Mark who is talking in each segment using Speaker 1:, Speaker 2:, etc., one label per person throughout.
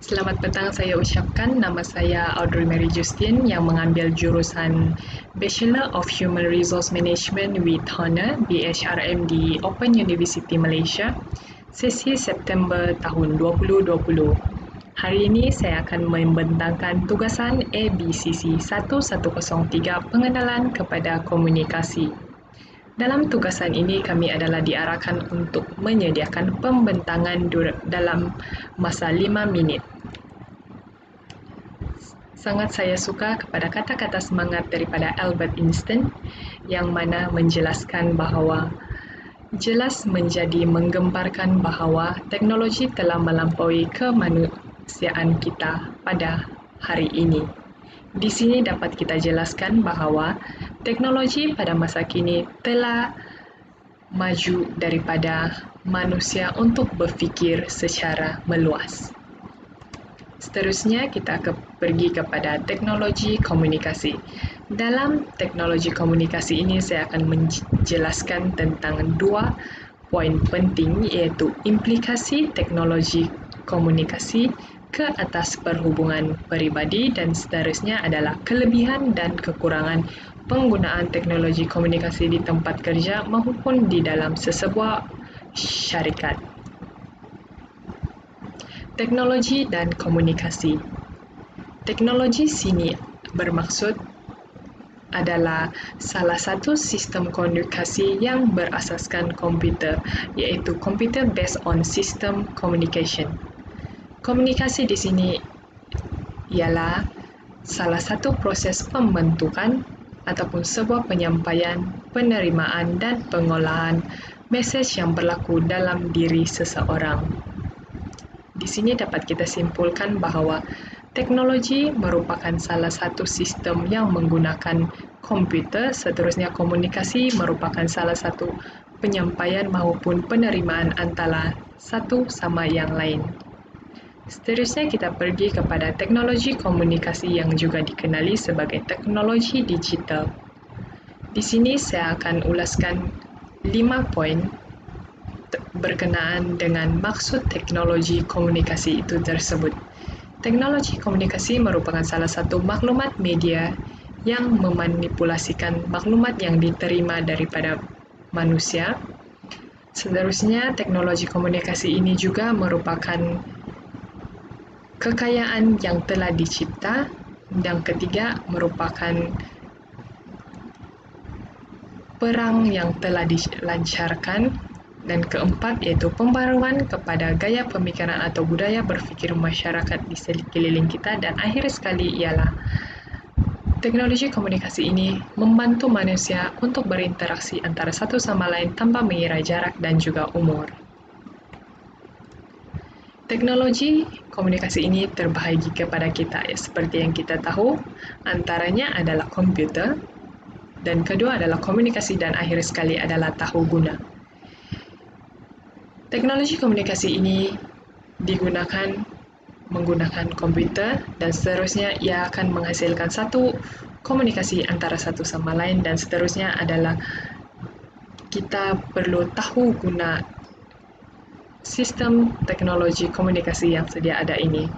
Speaker 1: Selamat petang, saya ucapkan nama saya Audrey Mary Justin yang mengambil jurusan Bachelor of Human Resource Management with Honor BHRM di Open University Malaysia, sesi September tahun 2020. Hari ini saya akan membentangkan tugasan ABCC 1103 Pengenalan kepada Komunikasi. Dalam tugasan ini, kami adalah diarahkan untuk menyediakan pembentangan dalam masa 5 minit. Sangat saya suka kepada kata-kata semangat daripada Albert Einstein yang mana menjelaskan bahawa jelas menjadi menggemparkan bahawa teknologi telah melampaui kemanusiaan kita pada hari ini. Di sini dapat kita jelaskan bahawa teknologi pada masa kini telah maju daripada manusia untuk berfikir secara meluas. Seterusnya kita pergi kepada teknologi komunikasi. Dalam teknologi komunikasi ini saya akan menjelaskan tentang dua poin penting, iaitu implikasi teknologi komunikasi ke atas perhubungan peribadi, dan seterusnya adalah kelebihan dan kekurangan penggunaan teknologi komunikasi di tempat kerja maupun di dalam sesebuah syarikat. Teknologi dan komunikasi. Teknologi sini bermaksud adalah salah satu sistem komunikasi yang berasaskan komputer, iaitu computer based on system communication. Komunikasi di sini ialah salah satu proses pembentukan ataupun sebuah penyampaian, penerimaan dan pengolahan mesej yang berlaku dalam diri seseorang. Di sini dapat kita simpulkan bahawa teknologi merupakan salah satu sistem yang menggunakan komputer, seterusnya komunikasi merupakan salah satu penyampaian maupun penerimaan antara satu sama yang lain. Seterusnya kita pergi kepada teknologi komunikasi yang juga dikenali sebagai teknologi digital. Di sini saya akan ulaskan 5 poin berkenaan dengan maksud teknologi komunikasi itu tersebut. Teknologi komunikasi merupakan salah satu maklumat media yang memanipulasikan maklumat yang diterima daripada manusia. Seterusnya, teknologi komunikasi ini juga merupakan kekayaan yang telah dicipta. Yang ketiga merupakan perang yang telah dilancarkan. Dan keempat iaitu pembaruan kepada gaya pemikiran atau budaya berfikir masyarakat di sekeliling kita. Dan akhir sekali ialah teknologi komunikasi ini membantu manusia untuk berinteraksi antara satu sama lain tanpa mengira jarak dan juga umur. Teknologi komunikasi ini terbahagi kepada kita, seperti yang kita tahu, antaranya adalah komputer, dan kedua adalah komunikasi, dan akhir sekali adalah tahu guna. Teknologi komunikasi ini menggunakan komputer, dan seterusnya ia akan menghasilkan satu komunikasi antara satu sama lain, dan seterusnya adalah kita perlu tahu guna sistem teknologi komunikasi yang sedia ada ini.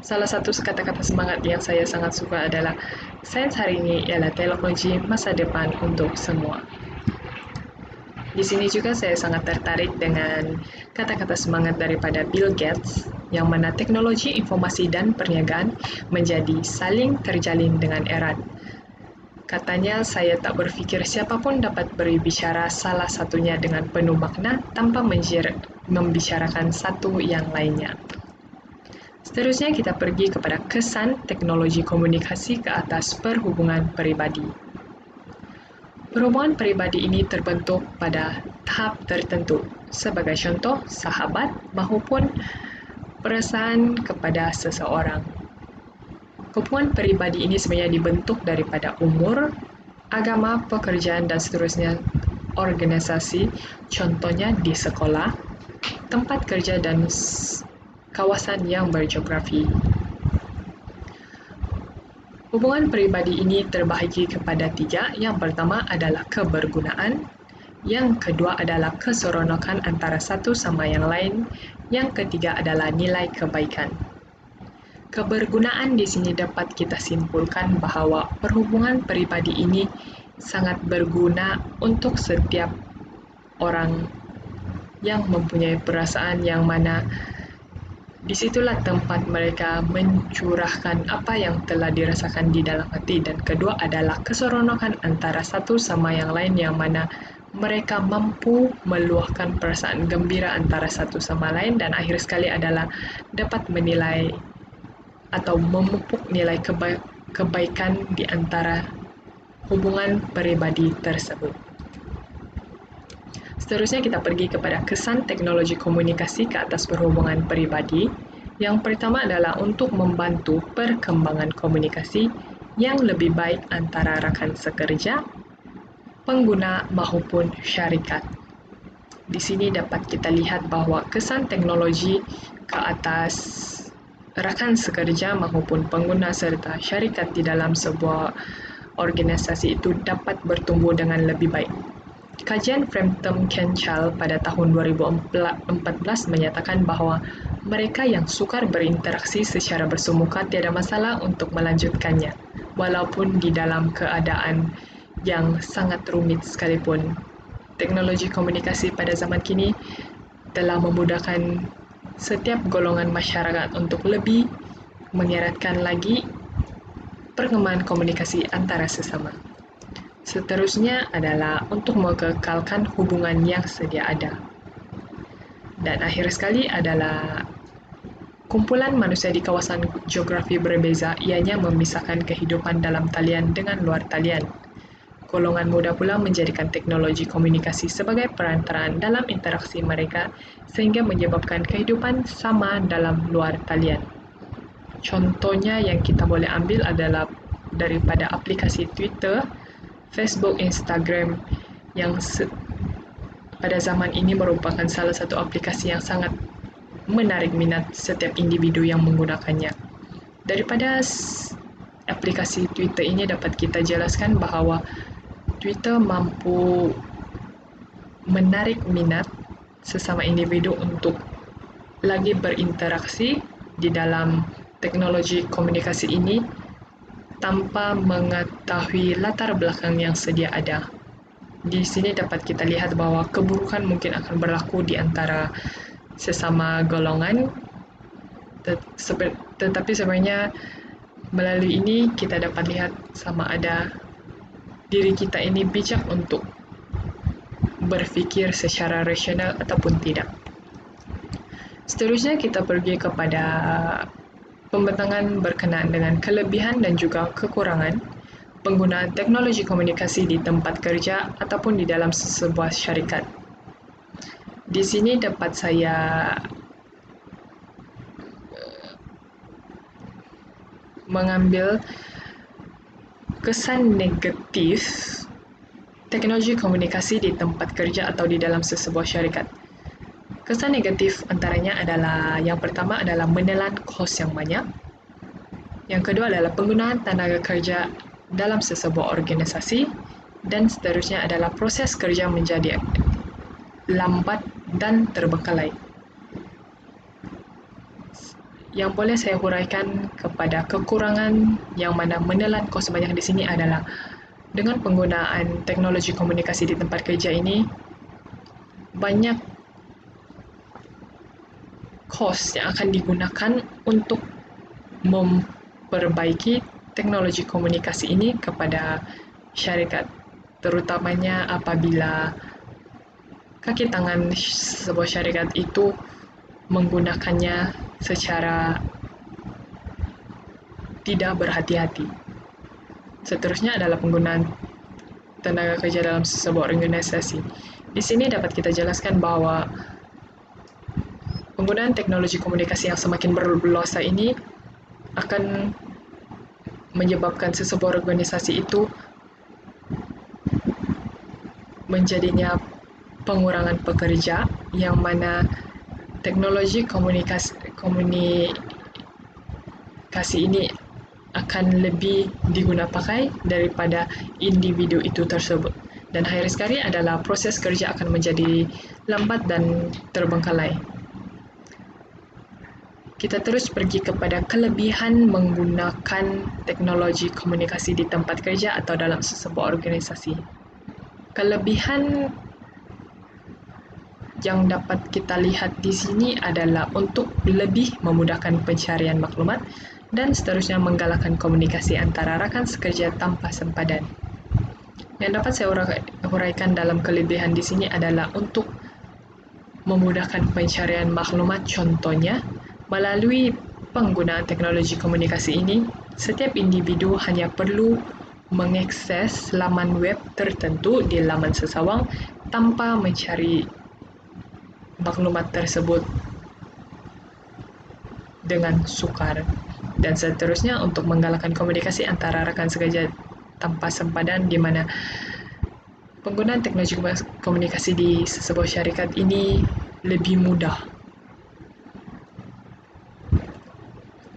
Speaker 1: Salah satu kata-kata semangat yang saya sangat suka adalah sains hari ini ialah teknologi masa depan untuk semua. Di sini juga saya sangat tertarik dengan kata-kata semangat daripada Bill Gates, yang mana teknologi informasi dan perniagaan menjadi saling terjalin dengan erat. Katanya, saya tak berfikir siapapun dapat berbicara salah satunya dengan penuh makna tanpa membicarakan satu yang lainnya. Seterusnya kita pergi kepada kesan teknologi komunikasi ke atas perhubungan peribadi. Perhubungan peribadi ini terbentuk pada tahap tertentu, sebagai contoh sahabat maupun perasaan kepada seseorang. Hubungan peribadi ini sebenarnya dibentuk daripada umur, agama, pekerjaan dan seterusnya, organisasi, contohnya di sekolah, tempat kerja dan kawasan yang bergeografi. Hubungan peribadi ini terbahagi kepada 3. Yang pertama adalah kebergunaan, yang kedua adalah keseronokan antara satu sama yang lain, yang ketiga adalah nilai kebaikan. Kebergunaan di sini dapat kita simpulkan bahwa perhubungan pribadi ini sangat berguna untuk setiap orang yang mempunyai perasaan yang mana disitulah tempat mereka mencurahkan apa yang telah dirasakan di dalam hati, dan kedua adalah keseronokan antara satu sama yang lain yang mana mereka mampu meluahkan perasaan gembira antara satu sama lain, dan akhir sekali adalah dapat menilai atau memupuk nilai kebaikan di antara hubungan pribadi tersebut. Seterusnya kita pergi kepada kesan teknologi komunikasi ke atas perhubungan pribadi. Yang pertama adalah untuk membantu perkembangan komunikasi yang lebih baik antara rakan sekerja, pengguna maupun syarikat. Di sini dapat kita lihat bahwa kesan teknologi ke atas rakan sekerja maupun pengguna serta syarikat di dalam sebuah organisasi itu dapat bertumbuh dengan lebih baik. Kajian Frampton Kenchal pada tahun 2014 menyatakan bahwa mereka yang sukar berinteraksi secara bersumuka tiada masalah untuk melanjutkannya, walaupun di dalam keadaan yang sangat rumit sekalipun. Teknologi komunikasi pada zaman kini telah memudahkan setiap golongan masyarakat untuk lebih mengeratkan lagi perkembangan komunikasi antara sesama. Seterusnya adalah untuk mengekalkan hubungan yang sedia ada. Dan akhir sekali adalah kumpulan manusia di kawasan geografi berbeza, ianya memisahkan kehidupan dalam talian dengan luar talian. Golongan muda pula menjadikan teknologi komunikasi sebagai perantaraan dalam interaksi mereka sehingga menyebabkan kehidupan sama dalam luar talian. Contohnya yang kita boleh ambil adalah daripada aplikasi Twitter, Facebook, Instagram yang pada zaman ini merupakan salah satu aplikasi yang sangat menarik minat setiap individu yang menggunakannya. Daripada aplikasi Twitter ini dapat kita jelaskan bahwa Twitter mampu menarik minat sesama individu untuk lagi berinteraksi di dalam teknologi komunikasi ini tanpa mengetahui latar belakang yang sedia ada. Di sini dapat kita lihat bahwa keburukan mungkin akan berlaku di antara sesama golongan, tetapi sebenarnya melalui ini kita dapat lihat sama ada diri kita ini bijak untuk berpikir secara rasional ataupun tidak. Seterusnya kita pergi kepada pembentangan berkenaan dengan kelebihan dan juga kekurangan penggunaan teknologi komunikasi di tempat kerja ataupun di dalam sebuah syarikat. Di sini dapat saya mengambil kesan negatif teknologi komunikasi di tempat kerja atau di dalam sebuah syarikat. Kesan negatif antaranya adalah yang pertama adalah menelan kos yang banyak. Yang kedua adalah penggunaan tenaga kerja dalam sebuah organisasi, dan seterusnya adalah proses kerja menjadi lambat dan terbengkalai. Yang boleh saya huraikan kepada kekurangan yang mana menelan kos banyak di sini adalah dengan penggunaan teknologi komunikasi di tempat kerja ini banyak kos yang akan digunakan untuk memperbaiki teknologi komunikasi ini kepada syarikat, terutamanya apabila kaki tangan sebuah syarikat itu menggunakannya secara tidak berhati-hati. Seterusnya adalah penggunaan tenaga kerja dalam sebuah organisasi. Di sini dapat kita jelaskan bahwa penggunaan teknologi komunikasi yang semakin berluasa ini akan menyebabkan sebuah organisasi itu menjadinya pengurangan pekerja, yang mana teknologi komunikasi ini akan lebih diguna pakai daripada individu itu tersebut. Dan akhir sekali adalah proses kerja akan menjadi lambat dan terbengkalai. kita terus pergi kepada kelebihan menggunakan teknologi komunikasi di tempat kerja atau dalam sesebuah organisasi. Kelebihan yang dapat kita lihat di sini adalah untuk lebih memudahkan pencarian maklumat dan seterusnya menggalakkan komunikasi antara rakan sekerja tanpa sempadan. Yang dapat saya uraikan dalam kelebihan di sini adalah untuk memudahkan pencarian maklumat, contohnya melalui penggunaan teknologi komunikasi ini, setiap individu hanya perlu mengakses laman web tertentu di laman sesawang tanpa mencari maklumat tersebut dengan sukar. Dan seterusnya untuk menggalakkan komunikasi antara rakan sekerja tanpa sempadan, di mana penggunaan teknologi komunikasi di sebuah syarikat ini lebih mudah,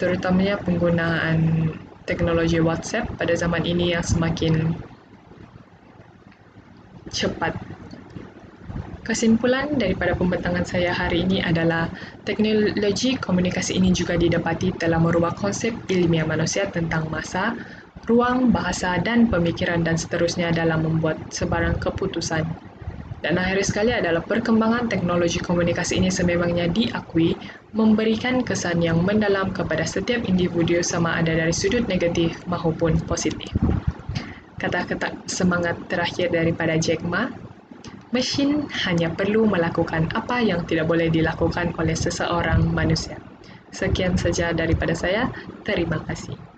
Speaker 1: terutamanya penggunaan teknologi WhatsApp pada zaman ini yang semakin cepat. Kesimpulan daripada pembentangan saya hari ini adalah teknologi komunikasi ini juga didapati telah merubah konsep ilmiah manusia tentang masa, ruang, bahasa, dan pemikiran dan seterusnya dalam membuat sebarang keputusan. Dan akhir sekali adalah perkembangan teknologi komunikasi ini sememangnya diakui memberikan kesan yang mendalam kepada setiap individu sama ada dari sudut negatif maupun positif. Kata-kata semangat terakhir daripada Jack Ma, mesin hanya perlu melakukan apa yang tidak boleh dilakukan oleh seseorang manusia. Sekian saja daripada saya. Terima kasih.